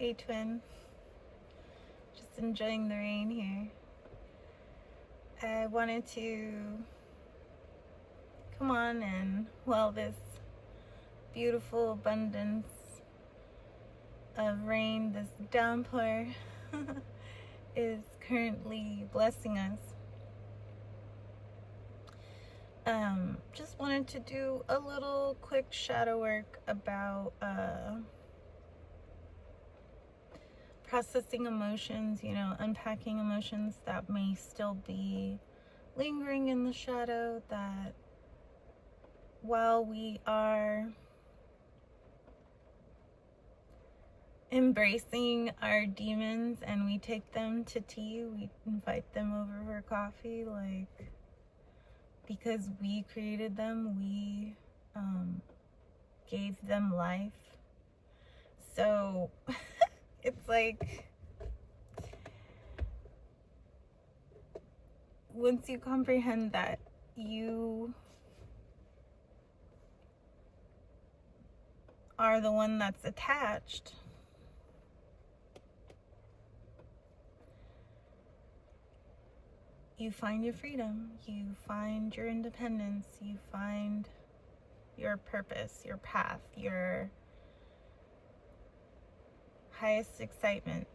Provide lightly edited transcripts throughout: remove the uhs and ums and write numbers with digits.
Hey twin, just enjoying the rain here. I wanted to come on and while this beautiful abundance of rain, this downpour is currently blessing us. Just wanted to do a little quick shadow work about processing emotions, unpacking emotions that may still be lingering in the shadow, that while we are embracing our demons and we take them to tea, we invite them over for coffee, like, because we created them, we gave them life. So it's like, once you comprehend that you are the one that's attached, you find your freedom, you find your independence, you find your purpose, your path, your highest excitement.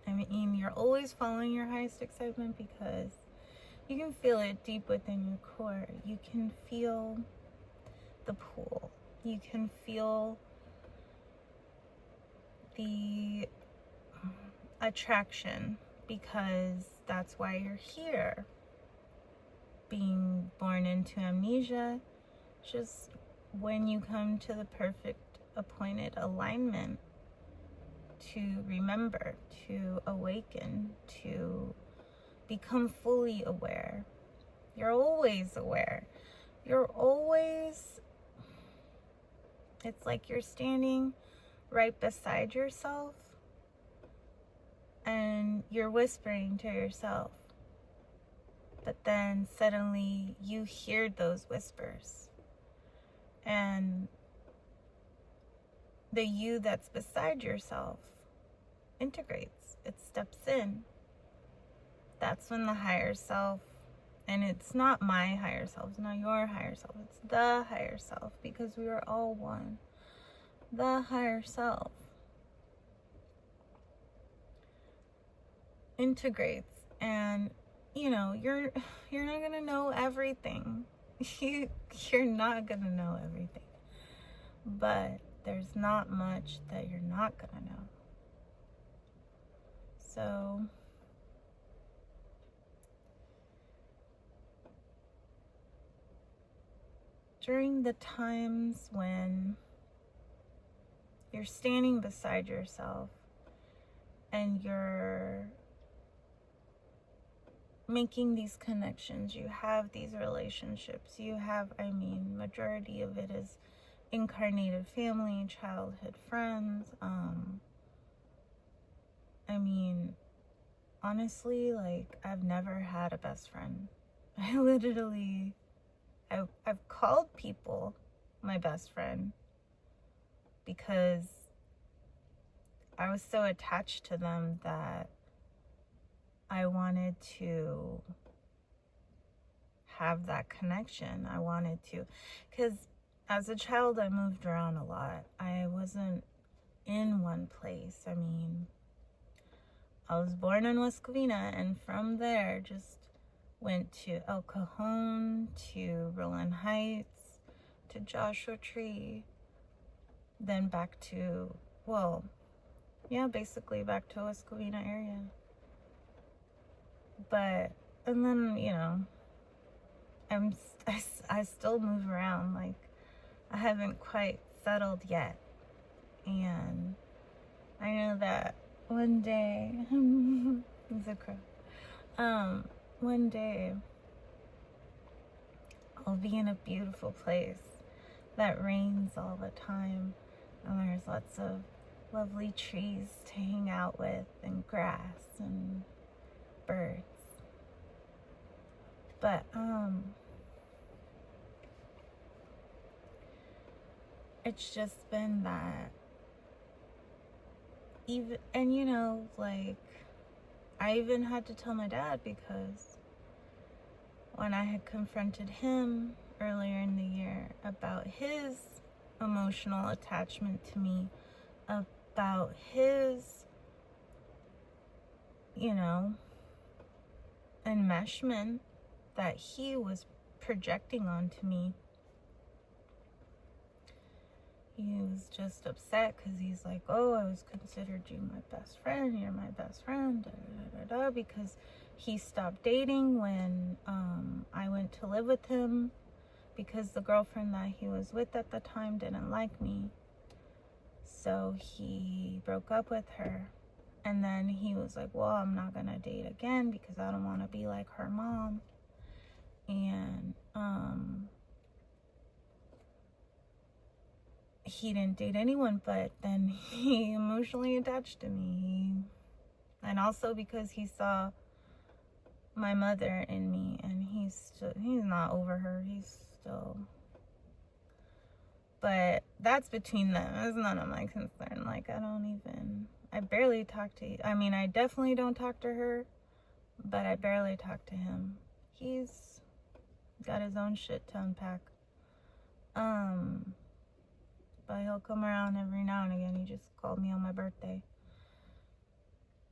I mean, you're always following your highest excitement because you can feel it deep within your core. You can feel the pull. You can feel the attraction, because that's why you're here. Being born into amnesia, just when you come to the perfect appointed alignment to remember, to awaken, to become fully aware. You're always aware. You're always, it's like you're standing right beside yourself and you're whispering to yourself, but then suddenly you hear those whispers, and the you that's beside yourself integrates, it steps in. That's when the higher self, and it's not my higher self, it's not your higher self, it's the higher self, because we are all one. The higher self integrates, and you're not gonna know everything. You're not gonna know everything, but there's not much that you're not gonna know. So during the times when you're standing beside yourself and you're making these connections, you have these relationships, you have, majority of it is incarnated family, childhood friends. Honestly, like, I've never had a best friend. I've called people my best friend because I was so attached to them that I wanted to have that connection. I wanted to, because as a child, I moved around a lot. I wasn't in one place. I was born in West Covina, and from there just went to El Cajon, to Roland Heights, to Joshua Tree, then back to, basically back to West Covina area. And then, I still move around. Like, I haven't quite settled yet. And I know that one day, it's a crow. One day I'll be in a beautiful place that rains all the time, and there's lots of lovely trees to hang out with, and grass and birds. But it's just been that even, and you know, like, I even had to tell my dad, because when I had confronted him earlier in the year about his emotional attachment to me, about his, you know, enmeshment that he was projecting onto me, he was just upset because he's like, oh, I was considered you my best friend, you're my best friend, da, da, da, da, because he stopped dating when I went to live with him, because the girlfriend that he was with at the time didn't like me. So he broke up with her. And then he was like, well, I'm not gonna date again because I don't want to be like her mom. And he didn't date anyone, but then he emotionally attached to me. And also because he saw my mother in me, and he's not over her. He's still, but that's between them. It's none of my concern. Like, I barely talk to, I mean, I definitely don't talk to her, but I barely talk to him. He's got his own shit to unpack. But he'll come around every now and again. He just called me on my birthday.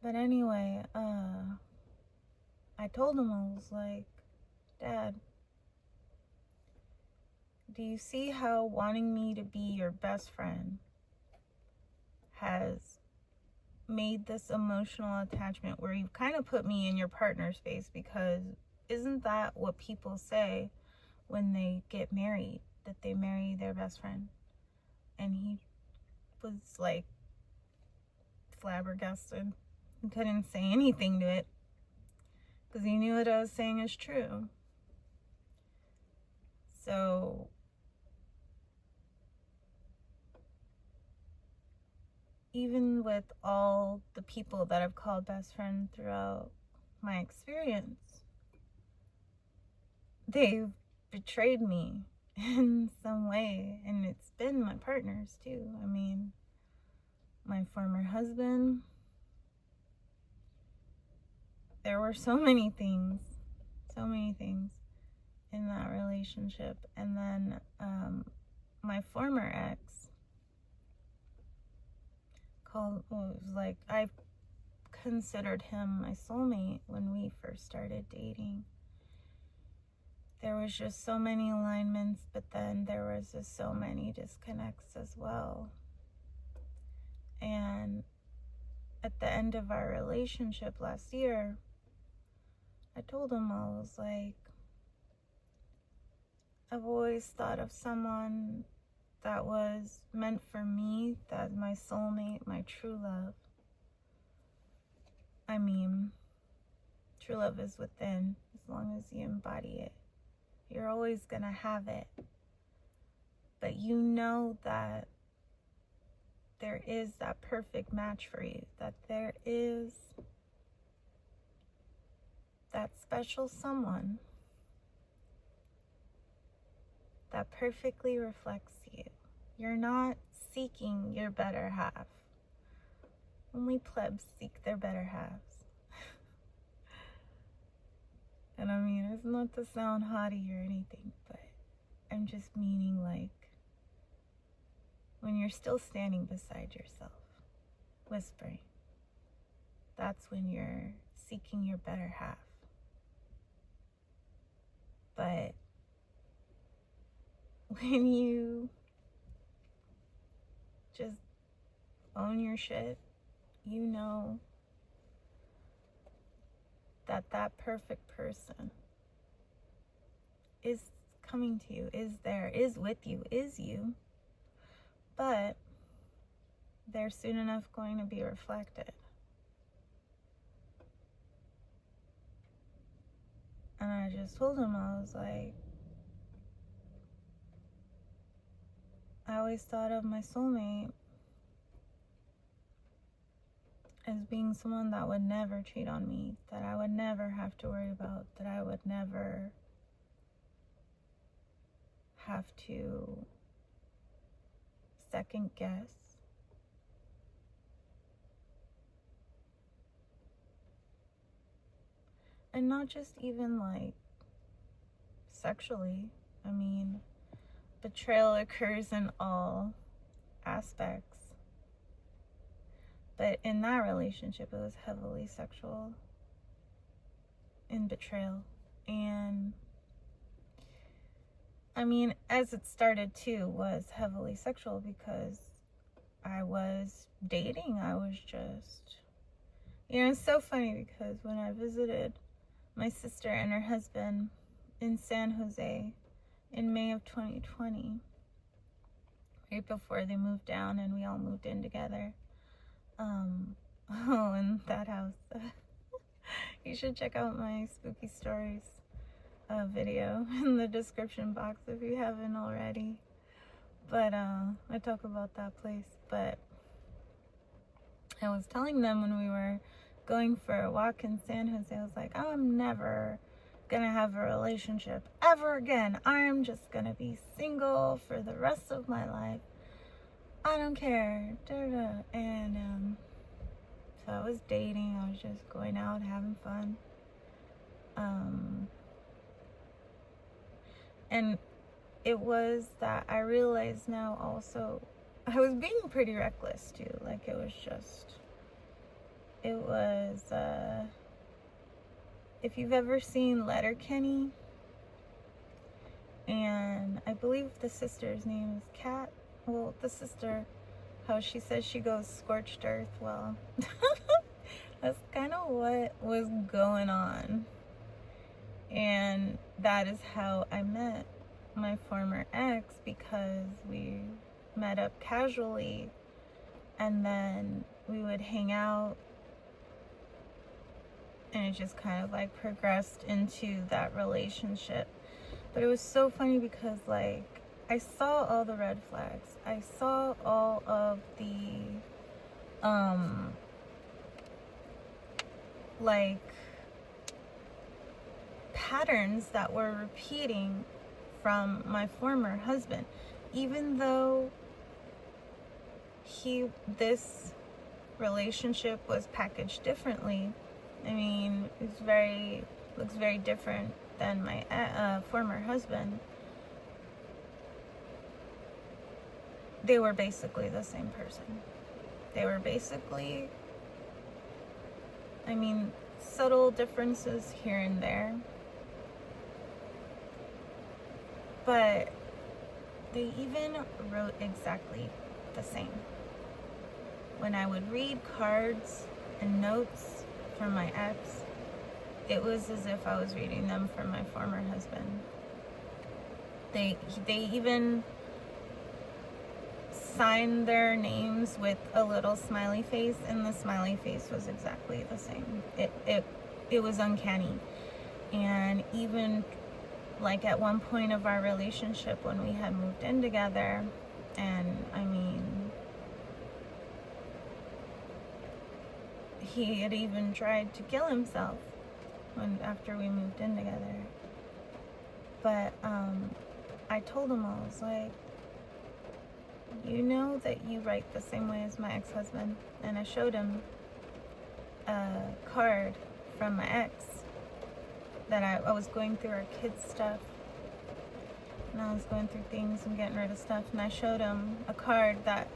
But anyway, I told him, I was like, Dad, do you see how wanting me to be your best friend has made this emotional attachment where you've kind of put me in your partner space? Because isn't that what people say when they get married, that they marry their best friend? And he was like flabbergasted. He couldn't say anything to it because he knew what I was saying is true. So even with all the people that I've called best friend throughout my experience, they've betrayed me in some way. And it's been my partners too. I mean, my former husband, there were so many things in that relationship. And then my former ex was like, I considered him my soulmate when we first started dating. There was just so many alignments, but then there was just so many disconnects as well. And at the end of our relationship last year, I told him, I was like, I've always thought of someone that was meant for me, that my soulmate, my true love. I mean, true love is within, as long as you embody it. You're always gonna have it. But you know that there is that perfect match for you, that there is that special someone that perfectly reflects you. You're not seeking your better half. Only plebs seek their better halves. And I mean, it's not to sound haughty or anything, but I'm just meaning, like, when you're still standing beside yourself, whispering, that's when you're seeking your better half. But when you just own your shit, you know that that perfect person is coming to you, is there, is with you, is you. But they're soon enough going to be reflected. And I just told him, I was like, I always thought of my soulmate as being someone that would never cheat on me, that I would never have to worry about, that I would never have to second guess. And not just even like sexually. I mean, betrayal occurs in all aspects. But in that relationship, it was heavily sexual and betrayal. And I mean, as it started too, was heavily sexual because I was dating. I was just, it's so funny because when I visited my sister and her husband in San Jose in May of 2020, right before they moved down and we all moved in together. In that house. You should check out my spooky stories video in the description box if you haven't already. But I talk about that place. But I was telling them when we were going for a walk in San Jose, I was like, oh, I'm never gonna have a relationship ever again. I'm just gonna be single for the rest of my life. I don't care. And so I was dating. I was just going out, having fun. And it was that I realized now also I was being pretty reckless too. Like it was if you've ever seen Letterkenny, and I believe the sister's name is Kat. Well, the sister, how she says she goes scorched earth. Well, that's kind of what was going on. And that is how I met my former ex, because we met up casually and then we would hang out, and it just kind of like progressed into that relationship. But it was so funny because like I saw all the red flags. I saw all of the like patterns that were repeating from my former husband, even though this relationship was packaged differently. I mean, looks very different than my former husband. They were basically the same person. They were basically, I mean, subtle differences here and there, but they even wrote exactly the same. When I would read cards and notes from my ex, it was as if I was reading them from my former husband. They even signed their names with a little smiley face, and the smiley face was exactly the same. It was uncanny. And even like at one point of our relationship when we had moved in together, and I mean, he had even tried to kill himself after we moved in together. But I told him, I was like, you know that you write the same way as my ex-husband. And I showed him a card from my ex that I was going through our kids' stuff, and I was going through things and getting rid of stuff, and I showed him a card that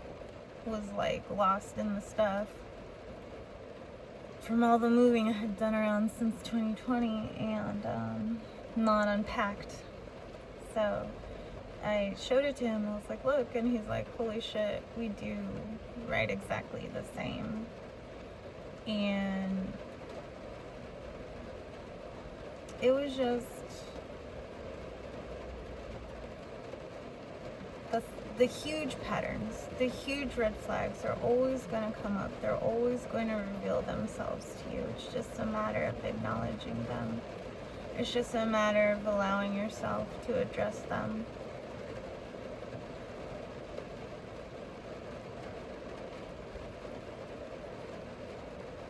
was like lost in the stuff from all the moving I had done around since 2020 and not unpacked. So I showed it to him. I was like, look, and he's like, holy shit, we do write exactly the same. And it was just the huge patterns, the huge red flags are always going to come up. They're always going to reveal themselves to you. It's just a matter of acknowledging them. It's just a matter of allowing yourself to address them.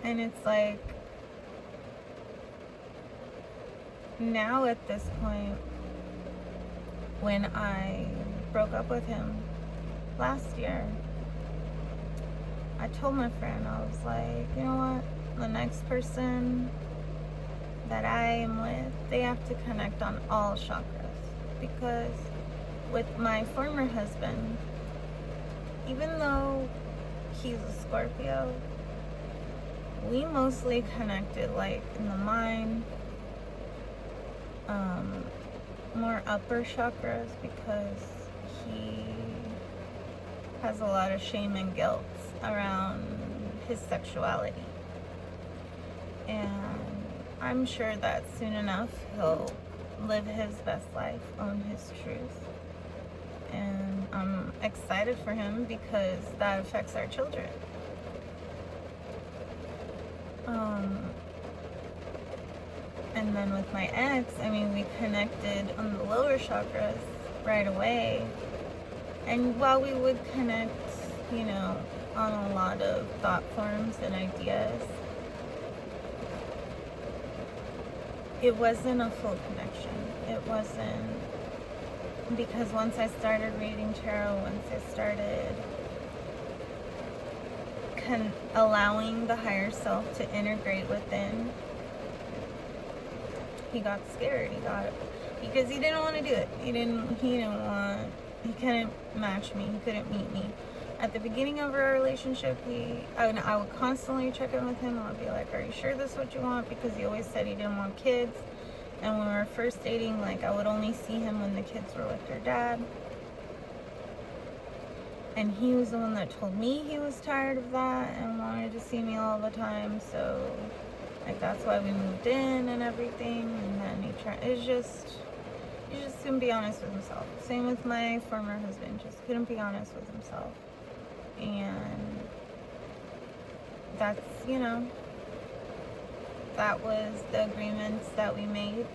And it's like, now at this point, when I broke up with him, last year, I told my friend, I was like, you know what? The next person that I am with, they have to connect on all chakras. Because with my former husband, even though he's a Scorpio, we mostly connected like in the mind, more upper chakras, because he has a lot of shame and guilt around his sexuality. And I'm sure that soon enough he'll live his best life, own his truth. And I'm excited for him because that affects our children. And then with my ex, I mean, we connected on the lower chakras right away. And while we would connect, you know, on a lot of thought forms and ideas, it wasn't a full connection. It wasn't, because once I started reading tarot, once I started allowing the higher self to integrate within, he got scared. Because he didn't want to do it. He couldn't match me. He couldn't meet me. At the beginning of our relationship, I would constantly check in with him. I would be like, are you sure this is what you want? Because he always said he didn't want kids. And when we were first dating, like, I would only see him when the kids were with their dad. And he was the one that told me he was tired of that and wanted to see me all the time. So, like, that's why we moved in and everything. And then he just couldn't be honest with himself. Same with my former husband, just couldn't be honest with himself. And that's, you know, that was the agreements that we made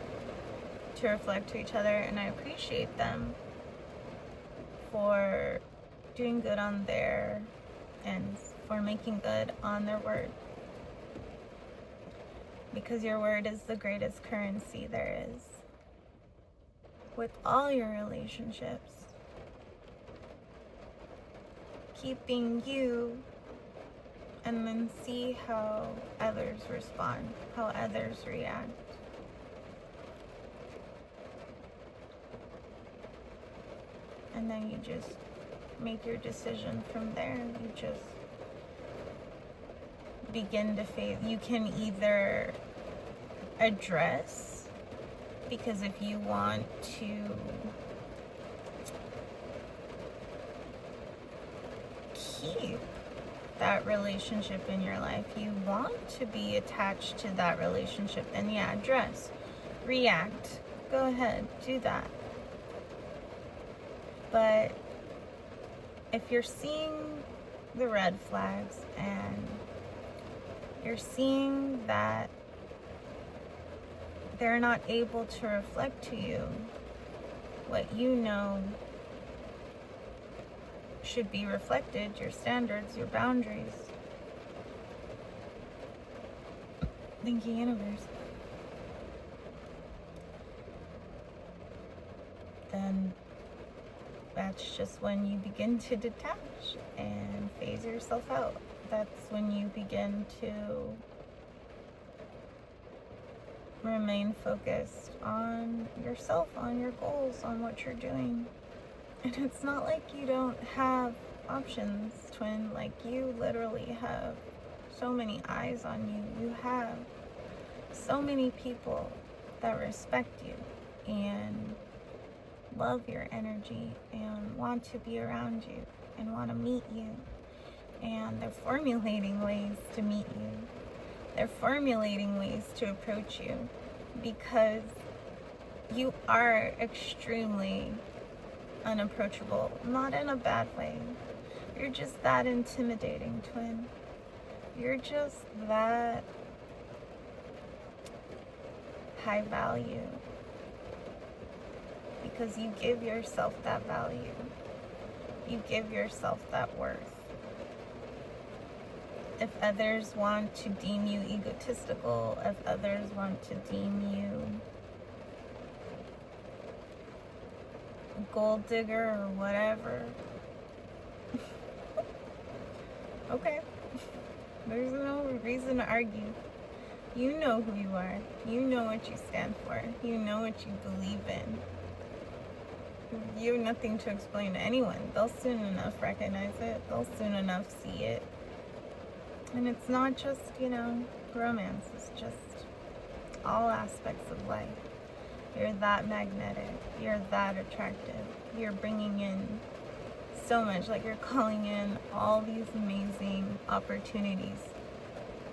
to reflect to each other, and I appreciate them for doing good on their ends, for making good on their word. Because your word is the greatest currency there is. With all your relationships, keep being you, and then see how others respond, how others react. And then you just make your decision from there. You just begin to face. You can either address, because if you want to keep that relationship in your life, you want to be attached to that relationship, then yeah, address, react, go ahead, do that. But if you're seeing the red flags and you're seeing that they're not able to reflect to you what you know should be reflected, your standards, your boundaries. Thank you, universe. Then that's just when you begin to detach and phase yourself out. That's when you begin to remain focused on yourself, on your goals, on what you're doing. And it's not like you don't have options, twin. Like, you literally have so many eyes on you. You have so many people that respect you and love your energy and want to be around you and want to meet you. And they're formulating ways to meet you. They're formulating ways to approach you because you are extremely unapproachable, not in a bad way. You're just that intimidating, twin. You're just that high value because you give yourself that value. You give yourself that worth. If others want to deem you egotistical, if others want to deem you gold digger or whatever, Okay. There's no reason to argue. You know who you are. You know what you stand for. You know what you believe in. You have nothing to explain to anyone. They'll soon enough recognize it. They'll soon enough see it. And it's not just, romance. It's just all aspects of life. You're that magnetic. You're that attractive. You're bringing in so much. Like, you're calling in all these amazing opportunities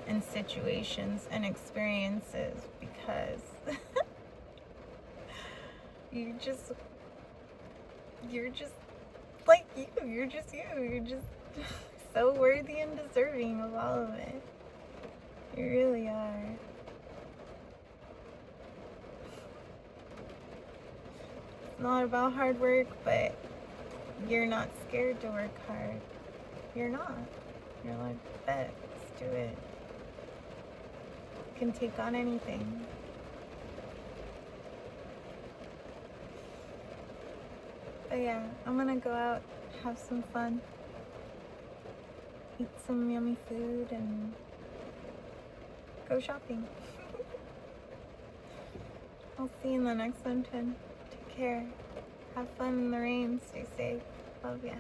and situations and experiences because you're just like you. You're just you. You're just so worthy and deserving of all of it. You really are. It's not about hard work, but you're not scared to work hard. You're not. You're like, bet, let's do it. You can take on anything. But yeah, I'm gonna go out, have some fun, eat some yummy food, and go shopping. I'll see you in the next one, Tin. Take care. Have fun in the rain. Stay safe. Love ya.